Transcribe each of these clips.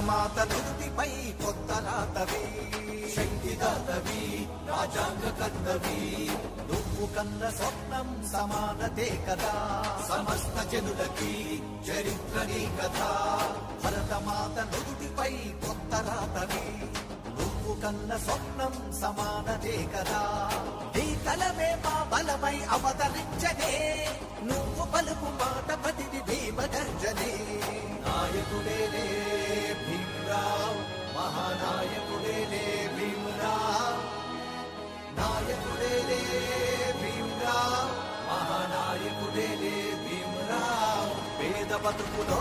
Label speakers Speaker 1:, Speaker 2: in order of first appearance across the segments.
Speaker 1: భరతమాత నుదుటిపై కొత్త రాతవి, శక్తిదాతవి, రాజ్యాంగ కర్తవి. నువ్వు కన్న స్వప్నం సమానతే కదా, సమస్త జనులకి చరిత్రని కదా. భరతమాత నుదుటిపై కొత్త రాతవి, నువ్వు కన్న స్వప్నం సమానతే కదా. నీ కలమే మా బలమై అవతరించనే, నువ్వు పలుకు మాట పతిని భీమగర్జనే. నాయకుడేలే భీమరావ్, మహానాయకుడేలే భీమరావ్. నాయకుడేలే భీమరావ్, మహానాయకుడేలే భీమరావ్. పేద బతుకులో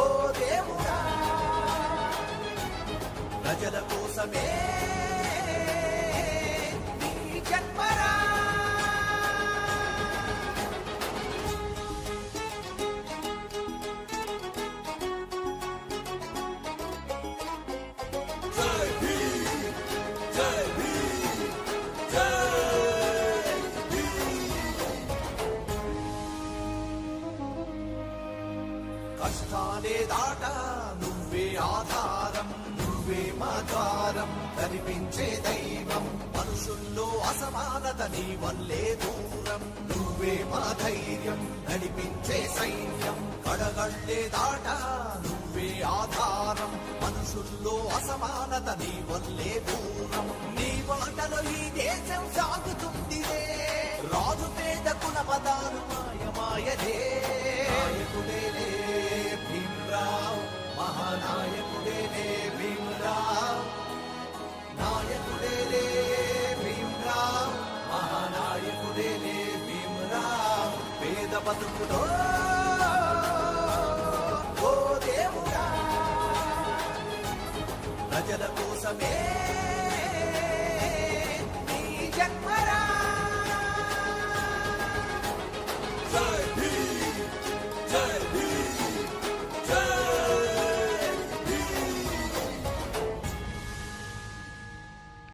Speaker 1: ఓ దేవుడా, ప్రజల కోసమే నీ జన్మరా. కష్టాలే దాట నువ్వే ఆధారం, నువ్వే మా ద్వారం, కనిపించే దైవం. మనుషుల్లో అసమానత నీ వల్లే దూరం, నువ్వే మా ధైర్యం, నడిపించే సైన్యం. కడగళ్ళే దాట నువ్వే ఆధారం, మనుషుల్లో అసమానత నీ వల్లే దూరం. నీ మాటలో ఈ దేశం సాగుతుందిలే, రాజు పేద కుల పదాలు మాయమాయలే. నాయకుడేలే భీమరావ్, మహానాయకుడేలే భీమరావ్. నాయకుడేలే భీమరావ్, మహానాయకుడేలే భీమరావ్. పేద బతుకులో ఓ దేవుడా, ప్రజల కోసమే